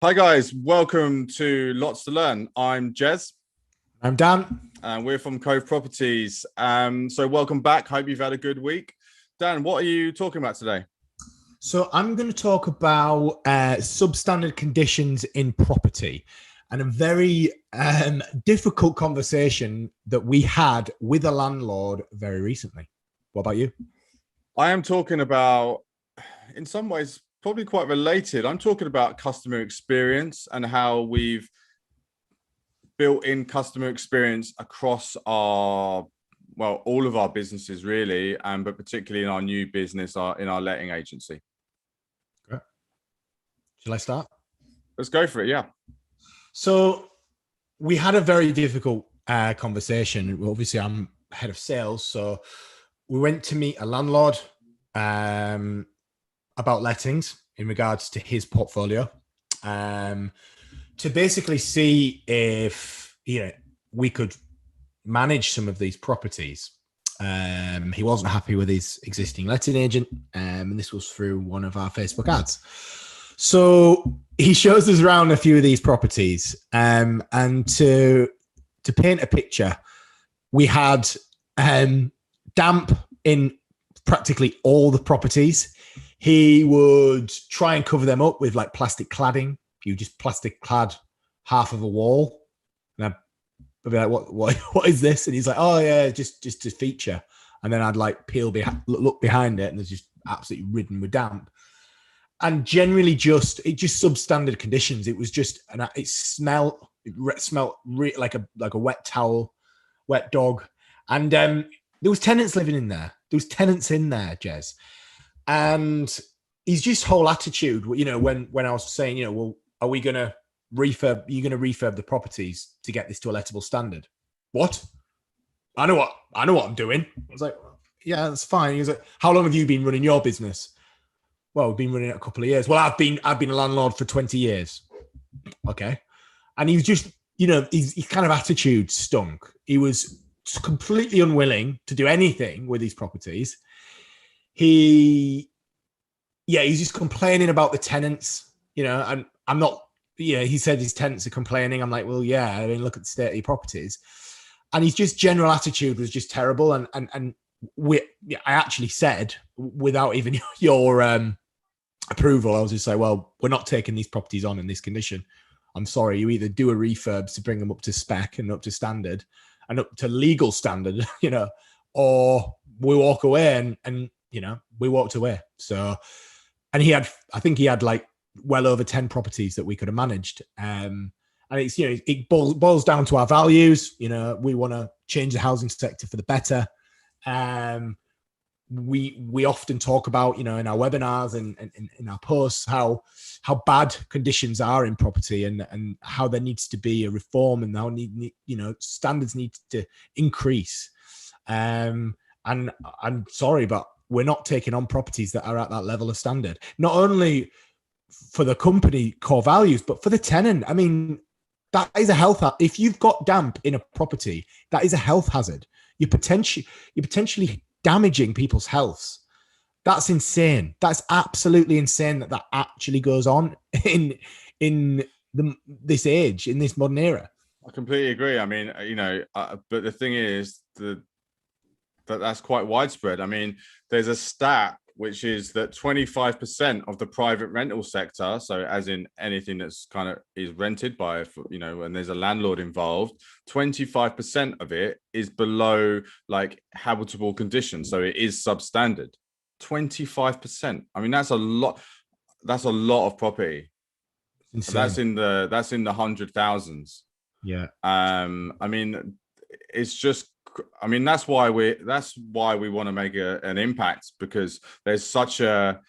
Hi guys, welcome to Lots to Learn. I'm Jez. I'm Dan. And we're from KOVE Properties. So welcome back. Hope you've had a good week. Dan, what are you talking about today? So I'm going to talk about substandard conditions in property and a very difficult conversation that we had with a landlord very recently. What about you? I am talking about, in some ways, probably quite related. I'm talking about customer experience and how we've built in customer experience across all of our businesses really, but particularly in our new business, in our letting agency. Great. Shall I start? Let's go for it. Yeah. So we had a very difficult conversation. Obviously, I'm head of sales, so we went to meet a landlord about lettings in regards to his portfolio, to basically see if we could manage some of these properties. He wasn't happy with his existing letting agent, and this was through one of our Facebook ads. So he shows us around a few of these properties, and to paint a picture, we had damp in practically all the properties. He would try and cover them up with like plastic cladding. You just plastic clad half of a wall, and I'd be like, "What is this?" And he's like, "Oh yeah, just a feature." And then I'd like look behind it, and there's just absolutely ridden with damp. And generally, just substandard conditions. It was just, it smelled like a wet towel, wet dog, and there was tenants living in there. There was tenants in there, Jez, and his just whole attitude. When I was saying, well, are we gonna refurb? Are you gonna refurb the properties to get this to a lettable standard? What? I know what I'm doing. I was like, yeah, that's fine. He was like, how long have you been running your business? Well, we've been running it a couple of years. Well, I've been a landlord for 20 years. Okay. And he was just, his kind of attitude stunk. He was completely unwilling to do anything with these properties. He's just complaining about the tenants, and I'm not, he said his tenants are complaining. I'm like, well, yeah, I mean, look at the state of your properties. And his just general attitude was just terrible. And I actually said, without even your approval, I was just like, well, we're not taking these properties on in this condition. I'm sorry. You either do a refurb to bring them up to spec and up to standard and up to legal standard, or we walk away. And we walked away. So, and I think he had like well over 10 properties that we could have managed. And it's, it boils down to our values. We want to change the housing sector for the better. We often talk about, in our webinars and in our posts, how bad conditions are in property and how there needs to be a reform and how standards need to increase. And I'm sorry, but we're not taking on properties that are at that level of standard, not only for the company core values, but for the tenant. I mean, that is a health. If you've got damp in a property, that is a health hazard. You're potentially damaging people's health. That's insane. That's absolutely insane that actually goes on in this age, in this modern era. I completely agree. I mean, but the thing is that's quite widespread. I mean, there's a stat which is that 25% of the private rental sector, so as in anything that's kind of is rented by, when there's a landlord involved, 25% of it is below like habitable conditions. So it is substandard. 25%. I mean, that's a lot. That's a lot of property. That's in the hundred thousands. Yeah. I mean, it's just, that's why we want to make an impact, because there's such a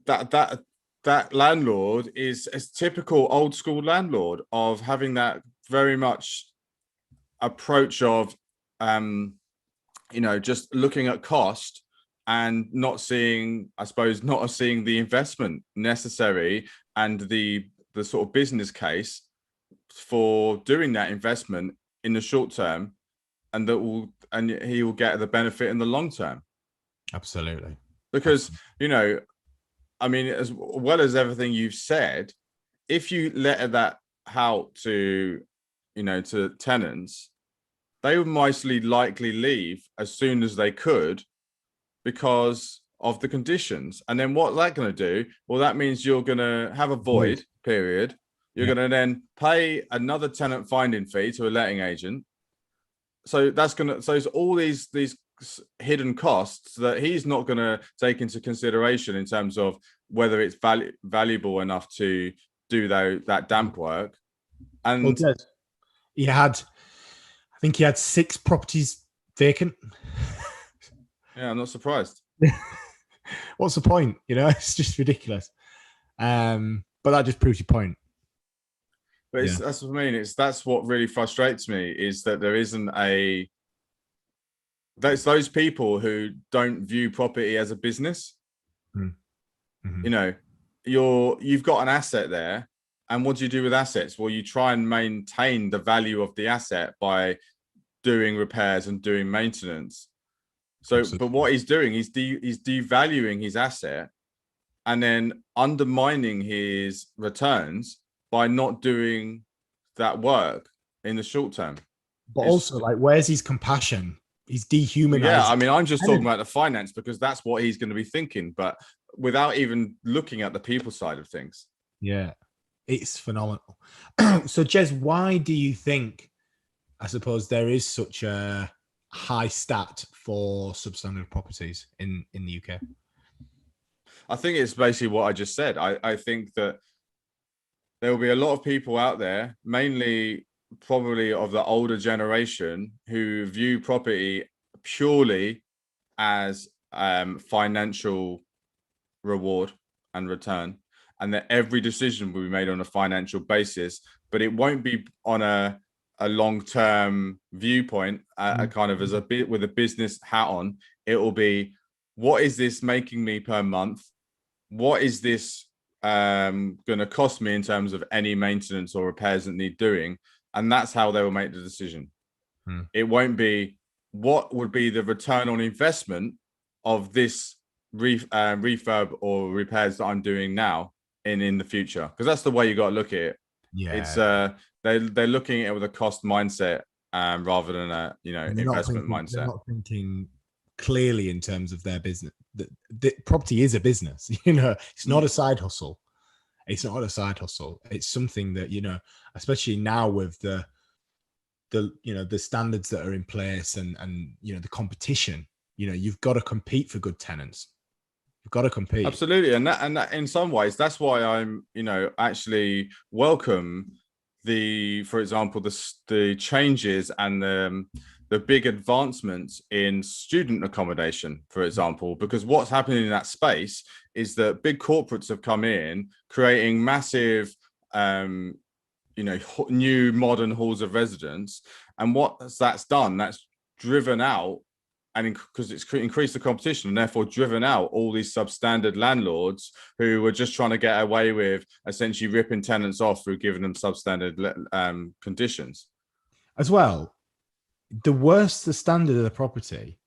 that landlord is a typical old school landlord of having that very much approach of just looking at cost and not seeing the investment necessary and the sort of business case for doing that investment in the short term, and he will get the benefit in the long term. Absolutely. Because, as well as everything you've said, if you let that out to, to tenants, they would mostly likely leave as soon as they could because of the conditions. And then what that going to do? Well, that means you're going to have a void period. You're going to then pay another tenant finding fee to a letting agent. So it's all these hidden costs that he's not going to take into consideration in terms of whether it's valuable enough to do that damp work. And I think he had 6 properties vacant. Yeah, I'm not surprised. What's the point? It's just ridiculous. But that just proves your point. But that's what I mean. That's what really frustrates me, is that there isn't there's those people who don't view property as a business. Mm-hmm. You've got an asset there, and what do you do with assets? Well, you try and maintain the value of the asset by doing repairs and doing maintenance. So, Absolutely. But what he's doing, he's devaluing his asset and then undermining his returns by not doing that work in the short term. But also, where's his compassion? He's dehumanizing. Yeah, I mean, I'm just talking about the finance because that's what he's going to be thinking, but without even looking at the people side of things. Yeah, it's phenomenal. So, Jez, why do you think, I suppose, there is such a high stat for substandard properties in the UK? I think it's basically what I just said. I think that there will be a lot of people out there, mainly probably of the older generation, who view property purely as financial reward and return, and that every decision will be made on a financial basis, but it won't be on a long-term viewpoint, kind of as a bit with a business hat on. It will be, what is this making me per month? What is this going to cost me in terms of any maintenance or repairs that need doing? And that's how they will make the decision. It won't be what would be the return on investment of this refurb or repairs that I'm doing now in the future, because that's the way you got to look at it. Yeah, it's they're looking at it with a cost mindset rather than a investment mindset. They're not thinking clearly in terms of their business. The property is a business. It's not a side hustle. It's not a side hustle. It's something that, especially now with the standards that are in place and the competition, you've got to compete for good tenants. You've got to compete. Absolutely. And that in some ways, that's why I'm, actually welcome for example, the changes and the big advancements in student accommodation, for example, because what's happening in that space is that big corporates have come in creating massive, new modern halls of residence. And what that's done, that's driven out, and because it's increased the competition and therefore driven out all these substandard landlords who were just trying to get away with essentially ripping tenants off through giving them substandard conditions. As well, the worse the standard of the property,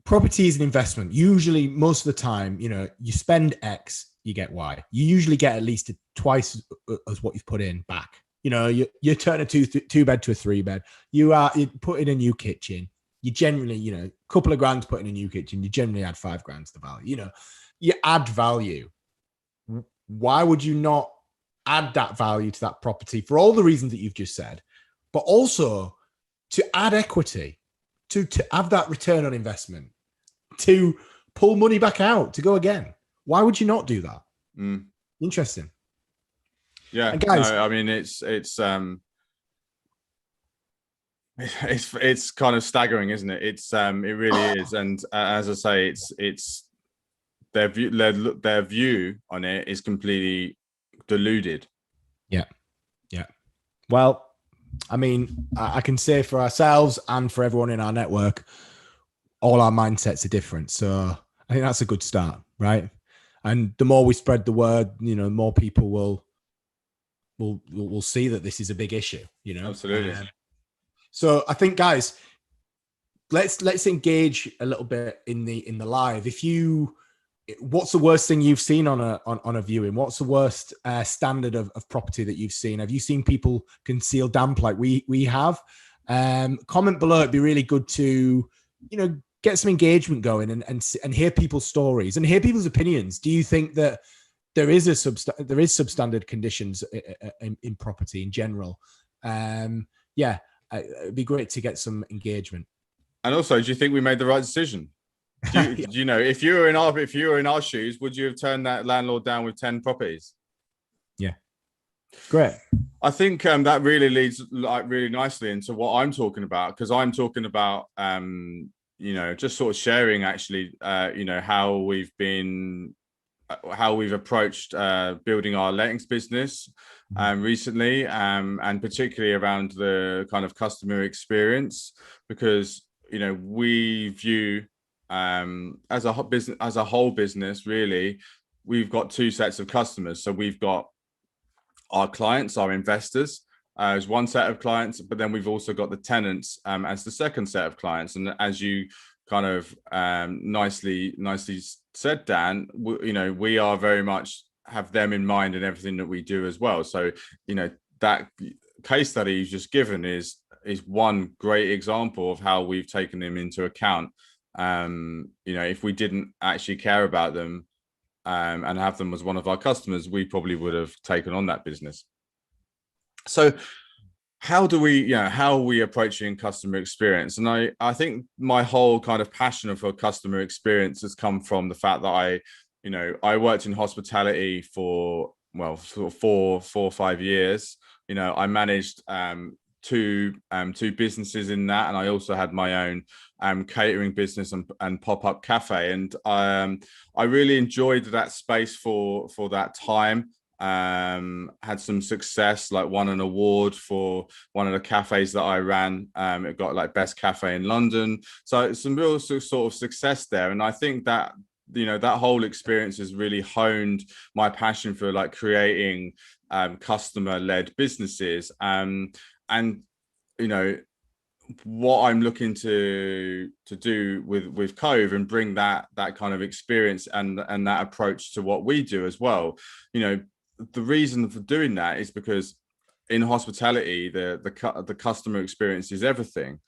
property is an investment. Usually, most of the time, you spend X, you get Y. You usually get at least twice as what you've put in back. You turn a two bed to a 3-bed. You put in a new kitchen. You generally, a couple of grand to put in a new kitchen. You generally add 5 grand to the value. You add value. Why would you not add that value to that property for all the reasons that you've just said, but also to add equity, to have that return on investment, to pull money back out, to go again? Why would you not do that? Interesting. Yeah, guys, no, I mean it's kind of staggering, isn't it? It really is, and as I say, it's their view on it is completely deluded. Yeah. Well, I mean, I can say for ourselves and for everyone in our network, all our mindsets are different. So I think that's a good start, right? And the more we spread the word, the more people will see that this is a big issue. Absolutely. So I think, guys, let's engage a little bit in the live. If you what's the worst thing you've seen on a viewing? What's the worst standard of property that you've seen? Have you seen people conceal damp like we have? Comment below. It'd be really good to, get some engagement going and hear people's stories and hear people's opinions. Do you think that there is substandard conditions in property in general? It'd be great to get some engagement. And also, do you think we made the right decision? If you were in our shoes, would you have turned that landlord down with 10 properties? Yeah, great. I think that really leads really nicely into what I'm talking about, because I'm talking about just sort of sharing actually how we've approached building our lettings business recently, and particularly around the kind of customer experience, because we view as a whole business, really, we've got two sets of customers. So we've got our clients, our investors, as one set of clients, but then we've also got the tenants as the second set of clients. And as you kind of nicely said, Dan, we are very much have them in mind in everything that we do as well. So that case study you've just given is one great example of how we've taken them into account. If we didn't actually care about them and have them as one of our customers, we probably would have taken on that business. So how are we approaching customer experience? And I think my whole kind of passion for customer experience has come from the fact that I worked in hospitality for sort of 4 or 5 years. I managed two businesses in that, and I also had my own catering business and pop-up cafe, and I really enjoyed that space for that time. Had some success, like won an award for one of the cafes that I ran. It got like best cafe in London, so some real sort of success there. And I think that that whole experience has really honed my passion for like creating customer-led businesses. And what I'm looking to do with KOVE and bring that kind of experience and that approach to what we do as well. The reason for doing that is because in hospitality, the customer experience is everything,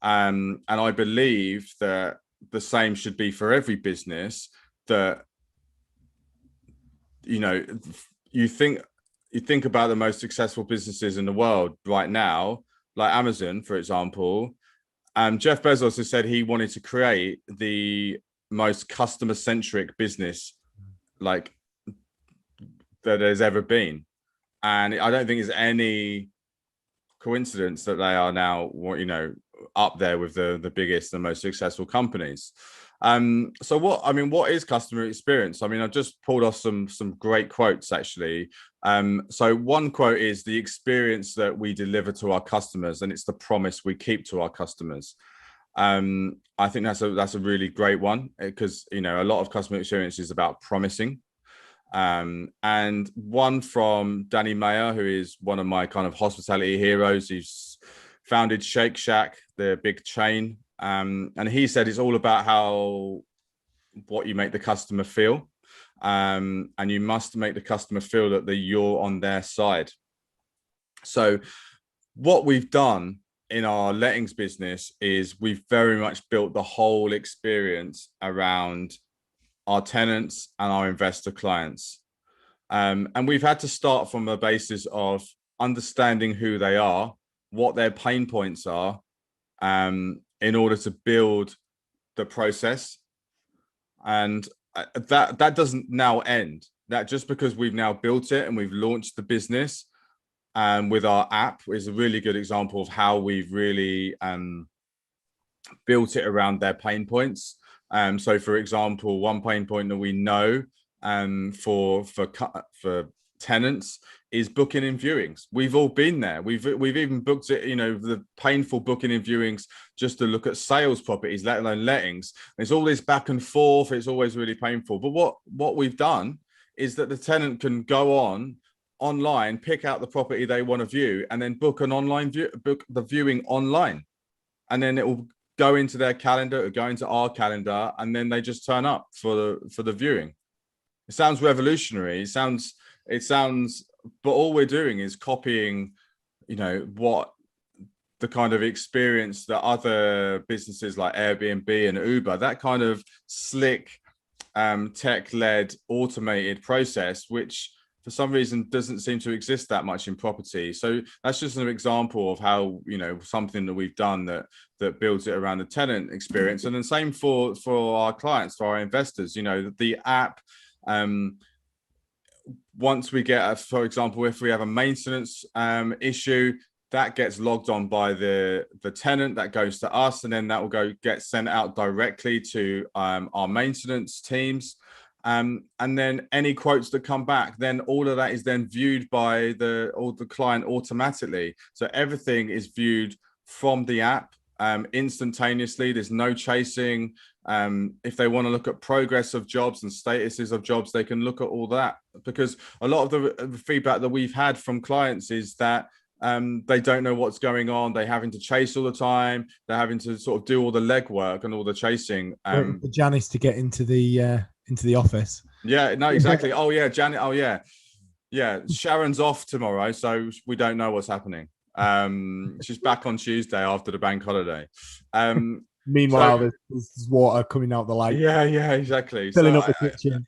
and I believe that the same should be for every business. That you think about the most successful businesses in the world right now, like Amazon, for example. Jeff Bezos has said he wanted to create the most customer-centric business like that there's ever been. And I don't think it's any coincidence that they are now, up there with the biggest and most successful companies. So what is customer experience? I've just pulled off some great quotes actually. So one quote is the experience that we deliver to our customers, and it's the promise we keep to our customers. I think that's a really great one, because a lot of customer experience is about promising. And one from Danny Mayer, who is one of my kind of hospitality heroes. He's founded Shake Shack, the big chain. And he said it's all about what you make the customer feel. And you must make the customer feel that you're on their side. So what we've done in our lettings business is we've very much built the whole experience around our tenants and our investor clients. And we've had to start from a basis of understanding who they are, what their pain points are, in order to build the process. And that doesn't now end. That just because we've now built it and we've launched the business with our app is a really good example of how we've really built it around their pain points. So for example, one pain point that we know for tenants is booking in viewings. We've all been there. We've even booked it, the painful booking in viewings just to look at sales properties, let alone lettings. There's all this back and forth. It's always really painful. But what we've done is that the tenant can go online, pick out the property they want to view, and then book the viewing online. And then it will go into their calendar or go into our calendar, and then they just turn up for the viewing. It sounds revolutionary. It sounds, but all we're doing is copying, what the kind of experience that other businesses like Airbnb and Uber, that kind of slick, tech-led, automated process, which for some reason doesn't seem to exist that much in property. So that's just an example of how, something that we've done that builds it around the tenant experience. And then same for our clients, for our investors, the app, once we get for example, if we have a maintenance issue, that gets logged on by the tenant, that goes to us, and then that will get sent out directly to our maintenance teams. And then any quotes that come back, then all of that is then viewed by the client automatically. So everything is viewed from the app instantaneously. There's no chasing. If they want to look at progress of jobs and statuses of jobs, they can look at all that, because a lot of the feedback that we've had from clients is that they don't know what's going on. They're having to chase all the time. They're having to sort of do all the legwork and all the chasing. For Janice to get into the office. Yeah, no, exactly. Oh yeah, Janet. Oh yeah, yeah. Sharon's off tomorrow, so we don't know what's happening. She's back on Tuesday after the bank holiday. Meanwhile, there's water coming out the light. Yeah, exactly. Filling up the kitchen.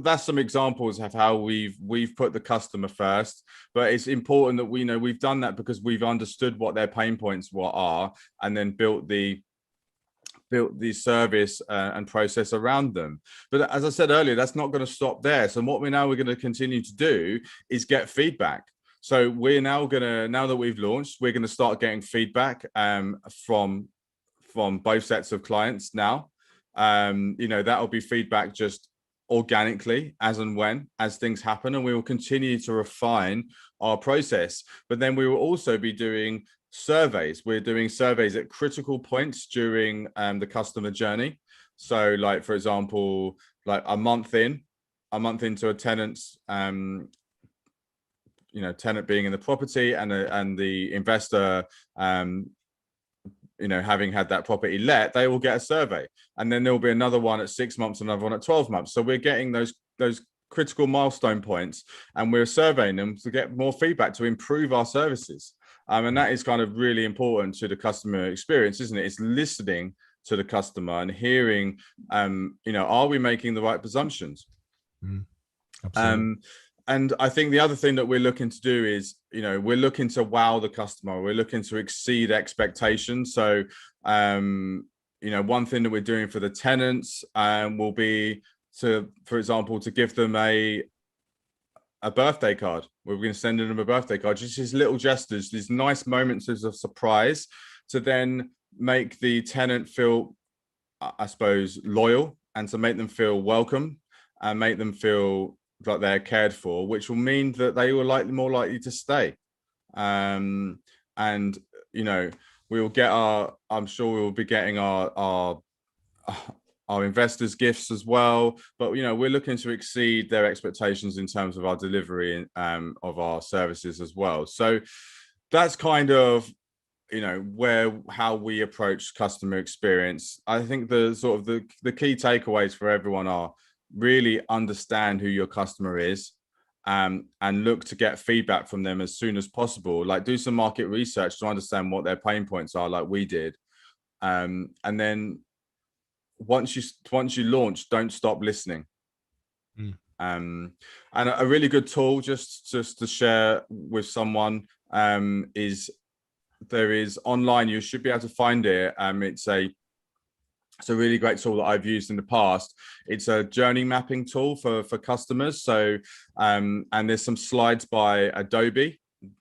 That's some examples of how we've put the customer first. But it's important that we've done that because we've understood what their pain points are, and then built the service and process around them. But as I said earlier, that's not going to stop there. So what we're going to continue to do is get feedback. So we're now that we've launched, we're going to start getting feedback from both sets of clients now. That'll be feedback just organically as things happen, and we will continue to refine our process. But then we will also be doing surveys. We're doing surveys at critical points during the customer journey. So like, for example, like a month into a tenant's tenant being in the property and the investor having had that property let, they will get a survey, and then there will be another one at 6 months, another one at 12 months. So we're getting those critical milestone points, and we're surveying them to get more feedback to improve our services. And that is kind of really important to the customer experience, isn't it? It's listening to the customer and hearing, are we making the right presumptions? Absolutely. And I think the other thing that we're looking to do is, we're looking to wow the customer. We're looking to exceed expectations. So, one thing that we're doing for the tenants will be for example, to give them a birthday card. We're going to send them a birthday card, just these little gestures, these nice moments of surprise, to then make the tenant feel, I suppose, loyal, and to make them feel welcome and make them feel like they're cared for, which will mean that they will more likely to stay. And we will get I'm sure we will be getting our investors gifts as well. But we're looking to exceed their expectations in terms of our delivery of our services as well. So that's kind of how we approach customer experience. I think the key takeaways for everyone are: really understand who your customer is, and look to get feedback from them as soon as possible. Like, do some market research to understand what their pain points are, like we did. And then once you launch, don't stop listening. And a really good tool just to share with someone is, there is online, you should be able to find it. It's a really great tool that I've used in the past. It's a journey mapping tool for customers. So, and there's some slides by Adobe.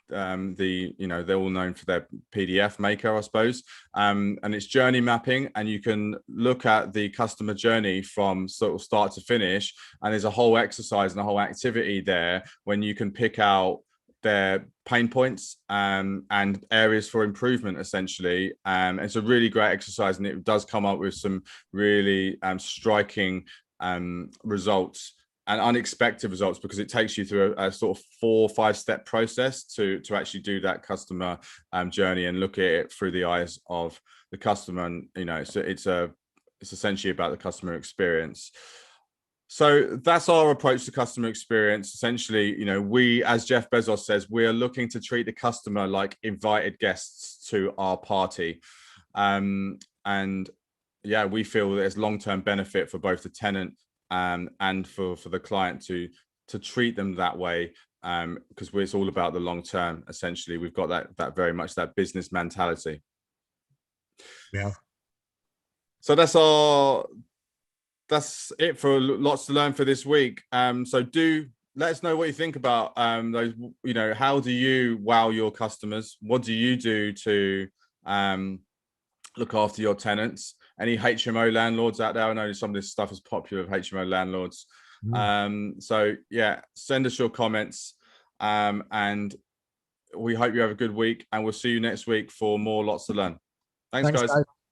They're all known for their PDF maker, I suppose. And it's journey mapping, and you can look at the customer journey from sort of start to finish. And there's a whole exercise and a whole activity there when you can pick out their pain points and areas for improvement, essentially. It's a really great exercise, and it does come up with some really striking results and unexpected results, because it takes you through a sort of 4 or 5 step process to actually do that customer journey and look at it through the eyes of the customer. And it's essentially about the customer experience. So that's our approach to customer experience. Essentially, we, as Jeff Bezos says, we are looking to treat the customer like invited guests to our party. And yeah, we feel there's long-term benefit for both the tenant and for the client to treat them that way, because it's all about the long term. Essentially, we've got that very much that business mentality. Yeah. So that's it for Lots to Learn for this week. So do let us know what you think about those. How do you wow your customers? What do you do to look after your tenants? Any HMO landlords out there? I know some of this stuff is popular with HMO landlords. So yeah, send us your comments, and we hope you have a good week, and we'll see you next week for more Lots to Learn. Thanks guys.